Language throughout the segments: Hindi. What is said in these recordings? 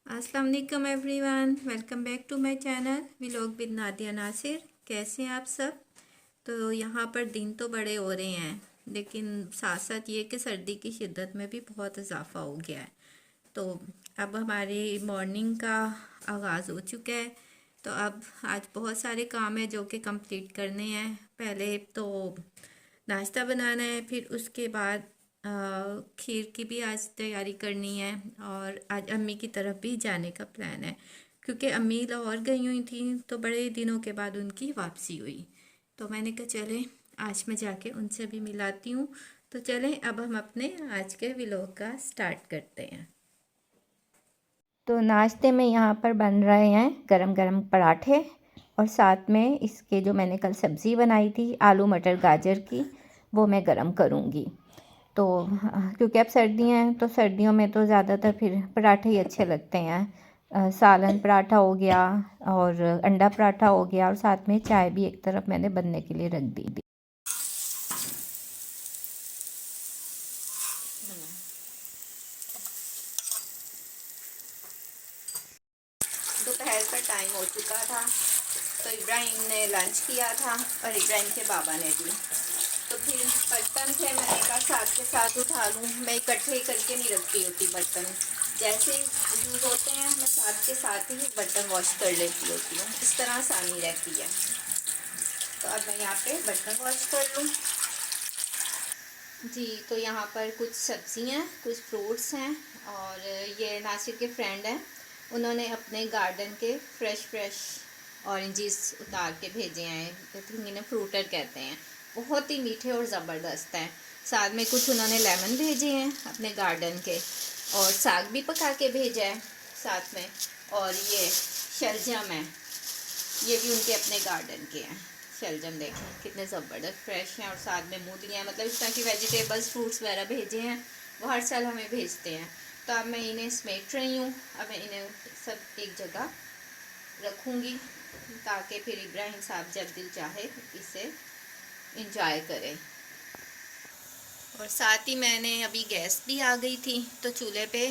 अस्सलाम वालेकुम everyone, welcome back to my channel vlog with Nadia Nasir. कैसे हैं आप सब? तो यहाँ पर दिन तो बड़े हो रहे हैं, लेकिन साथ साथ ये कि सर्दी की शिद्दत में भी बहुत इजाफा हो गया है। तो अब हमारी मॉर्निंग का आगाज़ हो चुका है। तो अब आज बहुत सारे काम हैं जो कि कंप्लीट करने हैं। पहले तो नाश्ता बनाना है, फिर उसके बाद खीर की भी आज तैयारी करनी है। और आज अम्मी की तरफ भी जाने का प्लान है, क्योंकि अम्मी लाहौर गई हुई थी तो बड़े दिनों के बाद उनकी वापसी हुई। तो मैंने कहा चलें आज मैं जाके उनसे भी मिलाती हूँ। तो चलें अब हम अपने आज के व्लॉग का स्टार्ट करते हैं। तो नाश्ते में यहाँ पर बन रहे हैं गरम गरम पराठे, और साथ में इसके जो मैंने कल सब्ज़ी बनाई थी आलू मटर गाजर की, वो मैं गरम करूँगी। तो क्योंकि अब सर्दियाँ हैं तो सर्दियों में तो ज़्यादातर फिर पराठे ही अच्छे लगते हैं। सालन पराठा हो गया और अंडा पराठा हो गया, और साथ में चाय भी एक तरफ मैंने बनने के लिए रख दी। दोपहर का टाइम हो चुका था, तो इब्राहिम ने लंच किया था और इब्राहिम के बाबा ने भी। तो फिर बर्तन थे, मैंने कहा साथ के साथ उठा लूँ। मैं इकट्ठे ही करके नहीं रखती होती बर्तन, जैसे यूज़ होते हैं मैं साथ के साथ ही बर्तन वॉश कर लेती होती हूँ, इस तरह आसानी रहती है। तो अब मैं यहाँ पे बर्तन वॉश कर लूँ जी। तो यहाँ पर कुछ सब्जियाँ, कुछ फ्रूट्स हैं, और ये नासिर के फ्रेंड हैं, उन्होंने अपने गार्डन के फ्रेश ऑरेंजेस उतार के भेजे हैं। आई थिंक इन्हें फ्रूटर कहते हैं। बहुत ही मीठे और ज़बरदस्त हैं। साथ में कुछ उन्होंने लेमन भेजे हैं अपने गार्डन के, और साग भी पका के भेजा है साथ में। और ये शलजम है, ये भी उनके अपने गार्डन के हैं। शलजम देखें कितने ज़बरदस्त फ्रेश हैं, और साथ में मूलियाँ, मतलब इस तरह की वेजिटेबल्स फ्रूट्स वगैरह भेजे हैं। वो हर साल हमें भेजते हैं। तो अब मैं इन्हें समेट रही हूँ। अब मैं इन्हें सब एक जगह रखूँगी, ताकि फिर इब्राहिम साहब जब दिल चाहे इसे इंजॉय करें। और साथ ही मैंने अभी गैस भी आ गई थी, तो चूल्हे पे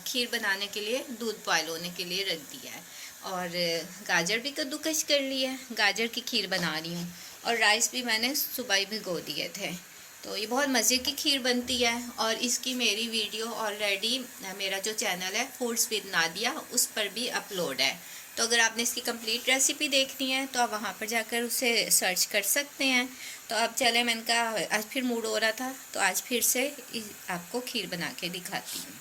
खीर बनाने के लिए दूध बॉयल होने के लिए रख दिया है। और गाजर भी कद्दूकस कर लिया है, गाजर की खीर बना रही हूँ। और राइस भी मैंने सुबह ही भिगो दिए थे। तो ये बहुत मज़े की खीर बनती है, और इसकी मेरी वीडियो ऑलरेडी मेरा जो चैनल है फूड्स विद नादिया, उस पर भी अपलोड है। तो अगर आपने इसकी कंप्लीट रेसिपी देखनी है तो आप वहाँ पर जाकर उसे सर्च कर सकते हैं। तो अब चले, मैंने कहा आज फिर मूड हो रहा था तो आज फिर से आपको खीर बना के दिखाती हूँ।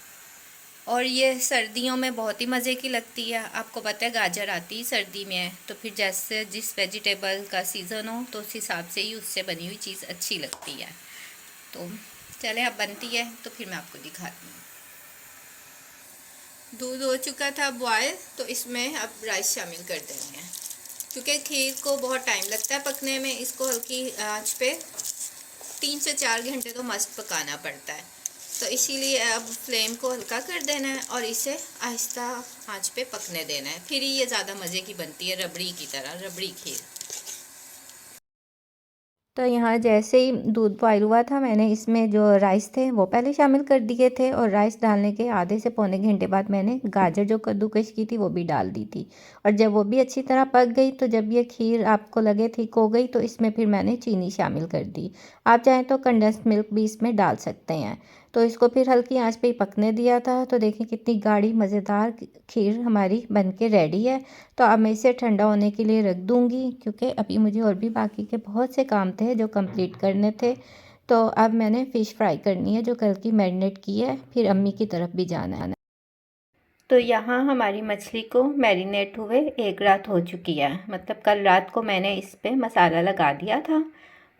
और ये सर्दियों में बहुत ही मज़े की लगती है। आपको पता है गाजर आती ही सर्दी में है, तो फिर जैसे जिस वेजिटेबल का सीज़न हो तो उस हिसाब से ही उससे बनी हुई चीज़ अच्छी लगती है। तो चले अब बनती है तो फिर मैं आपको दिखाती हूँ। दूध हो चुका था बॉयल, तो इसमें अब राइस शामिल कर देंगे हैं। क्योंकि खीर को बहुत टाइम लगता है पकने में, इसको हल्की आंच पे 3 से 4 घंटे तो मस्त पकाना पड़ता है। तो इसीलिए अब फ्लेम को हल्का कर देना है और इसे आहिस्ता आंच पे पकने देना है, फिर ही ये ज़्यादा मज़े की बनती है, रबड़ी की तरह, रबड़ी खीर। तो यहाँ जैसे ही दूध बॉयल हुआ था, मैंने इसमें जो राइस थे वो पहले शामिल कर दिए थे, और राइस डालने के आधे से पौने घंटे बाद मैंने गाजर जो कद्दूकस की थी वो भी डाल दी थी। और जब वो भी अच्छी तरह पक गई, तो जब ये खीर आपको लगे थिक हो गई, तो इसमें फिर मैंने चीनी शामिल कर दी। आप चाहें तो कंडेंस्ड मिल्क भी इसमें डाल सकते हैं। तो इसको फिर हल्की आंच पे ही पकने दिया था। तो देखिए कितनी गाढ़ी मज़ेदार खीर हमारी बन के रेडी है। तो अब मैं इसे ठंडा होने के लिए रख दूँगी, क्योंकि अभी मुझे और भी बाकी के बहुत से काम थे जो कंप्लीट करने थे। तो अब मैंने फ़िश फ्राई करनी है जो कल की मैरिनेट की है, फिर अम्मी की तरफ भी जाना है। तो यहाँ हमारी मछली को मैरिनेट हुए 1 रात हो चुकी है, मतलब कल रात को मैंने इस पे मसाला लगा दिया था।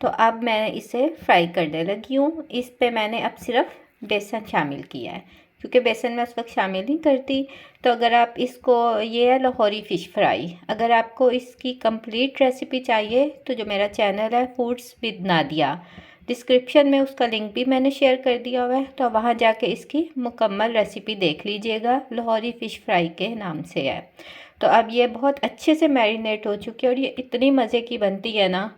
तो अब मैं इसे फ्राई करने लगी हूँ। इस पे मैंने अब सिर्फ बेसन शामिल किया है, क्योंकि बेसन मैं उस वक्त शामिल नहीं करती। तो अगर आप इसको, ये है लाहौरी फ़िश फ्राई। अगर आपको इसकी कंप्लीट रेसिपी चाहिए तो जो मेरा चैनल है फूड्स विद नादिया, डिस्क्रिप्शन में उसका लिंक भी मैंने शेयर कर दिया हुआ है, तो वहाँ जाके इसकी मुकम्मल रेसिपी देख लीजिएगा। लाहौरी फ़िश फ्राई के नाम से है। तो अब ये बहुत अच्छे से मैरिनेट हो चुकी है, और ये इतनी मज़े की बनती है ना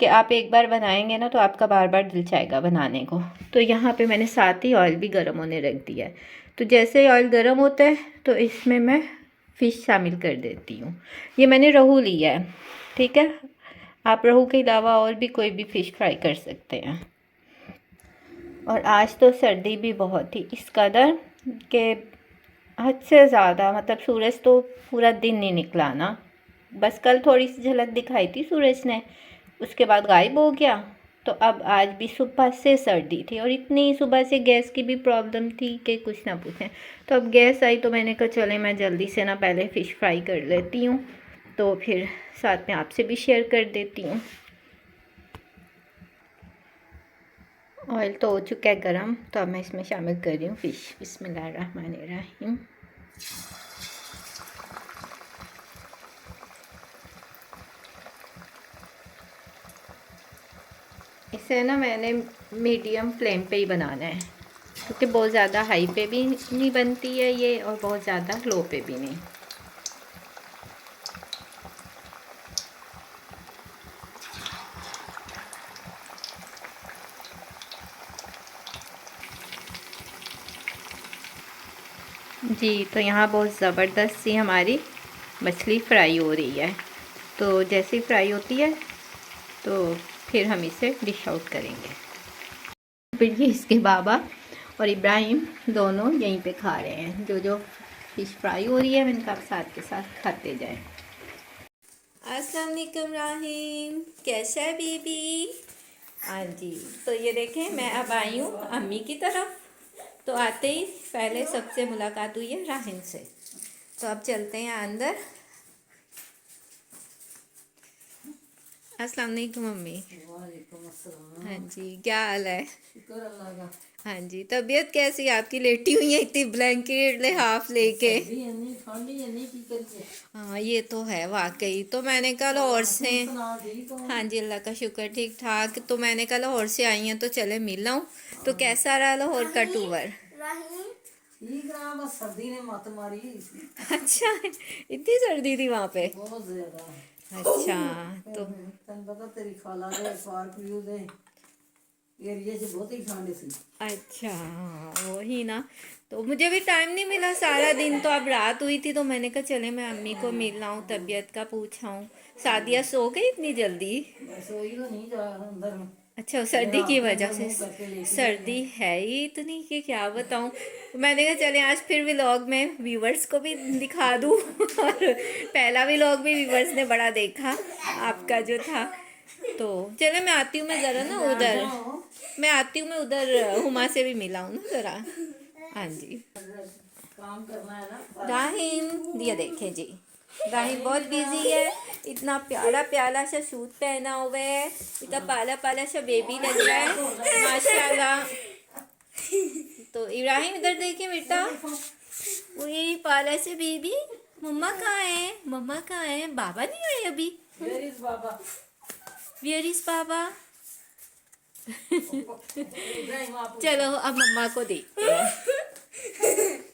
कि आप एक बार बनाएंगे ना तो आपका बार बार दिल चाहेगा बनाने को। तो यहाँ पे मैंने साथ ही ऑयल भी गर्म होने रख दिया है। तो जैसे ही ऑयल गर्म होता है तो इसमें मैं फ़िश शामिल कर देती हूँ। ये मैंने रोहू लिया है, ठीक है। आप रोहू के अलावा और भी कोई भी फ़िश फ्राई कर सकते हैं। और आज तो सर्दी भी बहुत थी इस कदर कि हद से ज़्यादा, मतलब सूरज तो पूरा दिन नहीं निकला ना, बस कल थोड़ी सी झलक दिखाई थी सूरज ने, उसके बाद गायब हो गया। तो अब आज भी सुबह से सर्दी थी और इतनी सुबह से गैस की भी प्रॉब्लम थी कि कुछ ना पूछें। तो अब गैस आई तो मैंने कहा चले मैं जल्दी से ना पहले फ़िश फ्राई कर लेती हूँ, तो फिर साथ में आपसे भी शेयर कर देती हूँ। ऑयल तो हो चुका है गरम, तो अब मैं इसमें शामिल कर रही हूँ फ़िश। बिस्मिल्लाहिर्रहमानिर्रहीम। इसे ना मैंने मीडियम फ्लेम पे ही बनाना है, क्योंकि बहुत ज़्यादा हाई पे भी नहीं बनती है ये और बहुत ज़्यादा लो पे भी नहीं। जी, तो यहाँ बहुत ज़बरदस्त सी हमारी मछली फ्राई हो रही है। तो जैसे ही फ्राई होती है तो फिर हम इसे डिश आउट करेंगे। फिर ये इसके बाबा और इब्राहिम दोनों यहीं पे खा रहे हैं। जो जो फ़िश फ्राई हो रही है मैंने कहा साथ के साथ खाते जाएं। अस्सलाम वालेकुम राहिम, कैसा है बेबी? हाँ जी, तो ये देखें मैं अब आई हूँ अम्मी की तरफ। तो आते ही पहले सबसे मुलाकात हुई है राहिम से। तो अब चलते हैं अंदर। अस्सलाम वालेकुम मम्मी। वालेकुम अस्सलाम। हाँ जी, क्या हाल है? शुक्र अल्लाह का। हाँ जी, तबीयत कैसी है आपकी? लेटी हुई है इतनी ब्लैंकेट ले हाफ लेके। सर्दी इन्नी ठंडी इन्नी की करिए। हाँ ये तो है वाकई। तो मैंने कहा लाहौर से, तुम सुना ठीक हो? हाँ जी अल्लाह का शुक्र ठीक ठाक। तो मैंने कहा लाहौर से आई हैं तो चले मिल आऊँ। तो कैसा रहा लाहौर का टूर? ठीक रहा, बस सर्दी ने मत मारी। अच्छा, इतनी सर्दी थी वहाँ पे? बहुत ज्यादा। अच्छा। तो तन पता तेरी खाला दे पार्क व्यू दे एरिया से बहुत ही ठंड सी। अच्छा हाँ, वही ना। तो मुझे भी टाइम नहीं मिला सारा दिन, तो अब रात हुई थी तो मैंने कहा चले मैं अम्मी को मिल आऊँ, तबीयत का पूछाऊँ। सादिया सो गई इतनी जल्दी? बस वही तो नहीं जा अंदर में। अच्छा, सर्दी की रात के वजह अंदर से मुंह करके लेटी सर्दी है ही इतनी कि क्या बताऊँ। मैंने कहा चले आज फिर व्लॉग में व्यूवर्स को भी दिखा दूँ और पहला व्लॉग भी व्यूवर्स ने बड़ा देखा आपका जो था। तो चले मैं आती हूँ, मैं ज़रा ना उधर, मैं आती हूँ, मैं उधर हुमा से भी मिला हूँ ना ज़रा। हाँ जी। काम करना है ना। राहिम ये देखें जी, राहिम बहुत बिजी है। इतना प्यारा प्यारा सा सूट पहना हुआ है, इतना पाला पाला सा बेबी लग रहा है माशाल्लाह। तो इब्राहिम इधर देखिए बेटा, वही पाला से बेबी। मम्मा कहाँ है? मम्मा कहाँ है? बाबा नहीं आए अभी? Where is Baba? Where is Baba? Ibrahim आप चलो अब मम्मा को देखते हैं।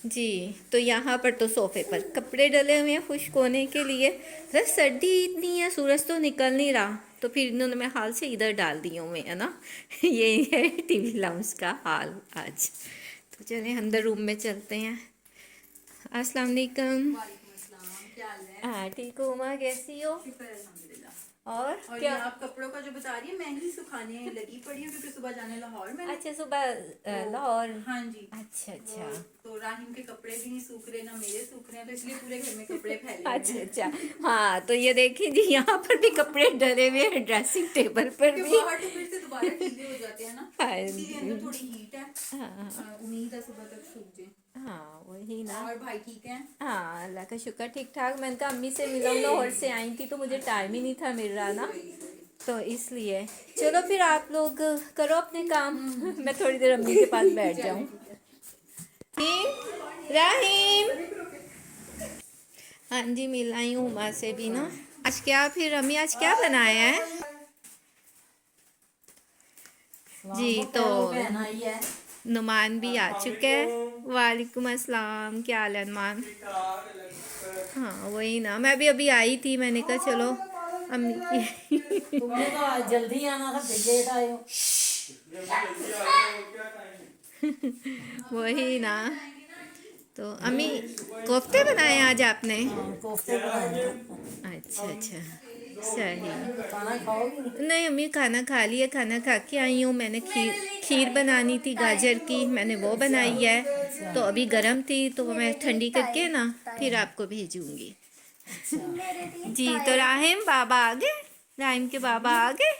जी, तो यहाँ पर तो सोफे पर कपड़े डले हुए हैं खुश्क होने के लिए। सर सर्दी इतनी है, सूरज तो निकल नहीं रहा, तो फिर इन्होंने मैं हाल से इधर डाल दिए हुए है ना। ये है टीवी लाउंज का हाल आज। तो चलें अंदर रूम में चलते हैं। अस्सलाम वालेकुम। क्या हाल है? हाँ ठीक हो उमा, कैसी हो? शुक्र अल्हम्दुलिल्लाह। और और क्या? ये आप कपड़ों का जो बता रही है मैं ही सुखाने लगी पड़ी हूँ क्योंकि सुबह जाने लाहौर मैंने। अच्छा सुबह लाहौर। हाँ जी। अच्छा अच्छा। तो राहिम के कपड़े भी नहीं सूख रहे ना मेरे सूख रहे हैं, तो इसलिए पूरे घर में कपड़े फैले हुए अच्छा हैं। अच्छा। हाँ तो ये देखिए जी, यहाँ पर भी कपड़े डले हुए हैं ड्रेसिंग टेबल पर क्योंकि भी। बाहर तो फिर से दोबारा गीले हो जाते हैं ना, हाँ इसीलिए अंदर थोड़ी हीट है। हाँ उम्मीद है सुबह तक सूख जाए। हाँ वही ना। और भाई ठीक है? हाँ अल्लाह का शुक्र ठीक ठाक। मैंने कहा अम्मी से मिला, लाहौर से आई थी तो मुझे टाइम ही नहीं था मिल रहा ना, तो इसलिए। चलो फिर आप लोग करो अपने काम, मैं थोड़ी देर अम्मी के पास बैठ जाऊँ। राहिम, हाँ जी मिल आई हूँ उमा से भी ना। आज क्या फिर अम्मी, आज क्या बनाया है? जी तो पहना ही है। नुमान भी आ चुका है। वालेकुम अस्सलाम, क्या हाल है नुमान? हाँ वही ना, मैं भी अभी आई थी, मैंने कहा चलो अम्मी की तुमने तो आज जल्दी आना था, फिर लेट आए हो। वही ना। तो अम्मी कोफ्ते बनाए आज आपने? हाँ, कोफ्ते बनाए हैं। अच्छा अच्छा, सही। खाना खाओगी? नहीं अम्मी, खाना खा लिया, खाना खा के आई हूँ। मैंने खीर खीर बनानी थी गाजर की, मैंने वो बनाई है। तो अभी गर्म थी तो वो मैं ठंडी करके ना फिर आपको भेजूंगी। जी, तो राहिम बाबा आ गए, राहिम के बाबा आ गए।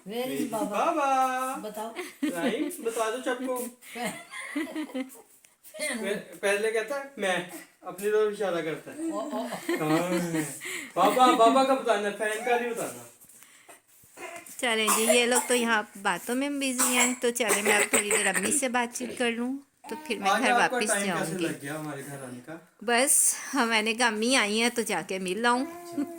वेर इज बाबा? बाबा बताओ। राइम बता दो सबको। पहले कहता है मैं, अपनी तरफ इशारा करता है। हाँ। बाबा बाबा का बताना, फैन का नहीं बताना। चलें जी, ये लोग तो यहाँ बातों में बिजी हैं, तो चलें मैं अब थोड़ी देर अम्मी से बातचीत कर लूँ तो फिर मैं आज घर आपका वापस टाइम कैसे जाऊँगी। लग गया हमारे घर आने का? बस मैंने कहा अम्मी आई हैं तो जाके मिल लाऊं। मैं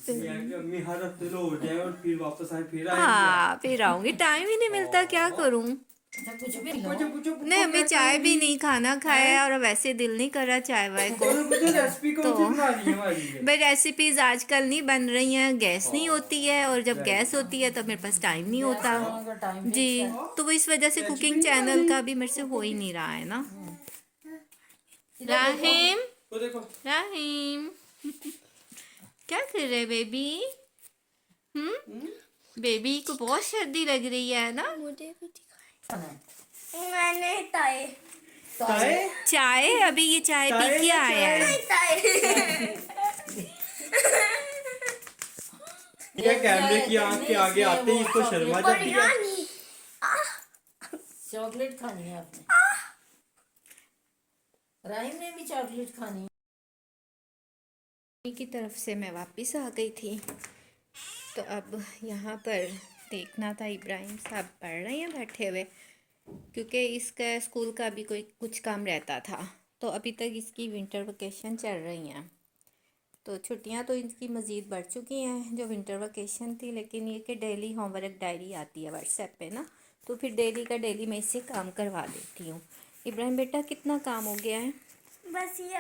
कि अम्मी हर हफ्ते तो हो जाए और फिर वापस आए, फिर आए। हाँ फिर आऊंगी, टाइम ही नहीं मिलता, क्या करूं। अच्छा कुछ भी लो। पूछो पूछो नहीं अम्मी, चाय भी नहीं, खाना खाया है और वैसे दिल नहीं कर रहा चाय वाय को। पूछो रेसिपी कौन सी बना रही है हमारी लिए? भाई रेसिपीज आजकल नहीं बन रही हैं, गैस नहीं होती है, और जब गैस होती है तो मेरे पास टाइम नहीं होता का टाइम जी। तो वो इस वजह से कुकिंग चैनल का भी मेरे से हो ही नहीं रहा है ना। राहिम, वो देखो राहिम क्या कर रहे बेबी? बेबी को बहुत सर्दी लग रही है ना। मुझे भी दिखाई। खाना है। मैंने ताए चाय चाय, अभी ये चाय पी चाय के या आया है। ताए ये कैमरे की आंख के आगे आते ही इसको शर्मा जाती है। बिरयानी चॉकलेट खानी है आपने? राहिम ने भी चॉकलेट खानी है। की तरफ से मैं वापस आ गई थी, तो अब यहाँ पर देखना था इब्राहिम साहब पढ़ रहे हैं बैठे हुए, क्योंकि इसका स्कूल का भी कोई कुछ काम रहता था। तो अभी तक इसकी विंटर वेकेशन चल रही हैं, तो छुट्टियां तो इनकी मज़ीद बढ़ चुकी हैं जो विंटर वेकेशन थी। लेकिन ये कि डेली होमवर्क डायरी आती है व्हाट्सएप पे ना, तो फिर डेली का डेली मैं इससे काम करवा देती हूँ। इब्राहिम बेटा कितना काम हो गया है? बस ये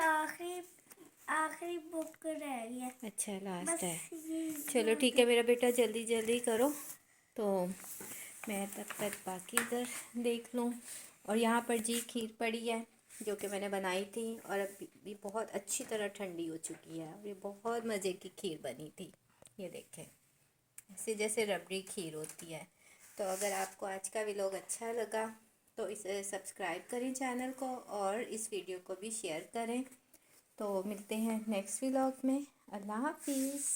आखिरी बुक रह गई है। अच्छा लास्ट बस है। ये चलो ठीक है मेरा बेटा, जल्दी जल्दी करो तो मैं तब तक बाकी इधर देख लूँ। और यहाँ पर जी खीर पड़ी है जो कि मैंने बनाई थी, और अभी भी बहुत अच्छी तरह ठंडी हो चुकी है, और ये बहुत मज़े की खीर बनी थी। ये देखें, ऐसे जैसे रबड़ी खीर होती है। तो अगर आपको आज का व्लॉग अच्छा लगा तो इसे सब्सक्राइब करें चैनल को, और इस वीडियो को भी शेयर करें। तो मिलते हैं नेक्स्ट व्लॉग में। अल्लाह हाफिज़।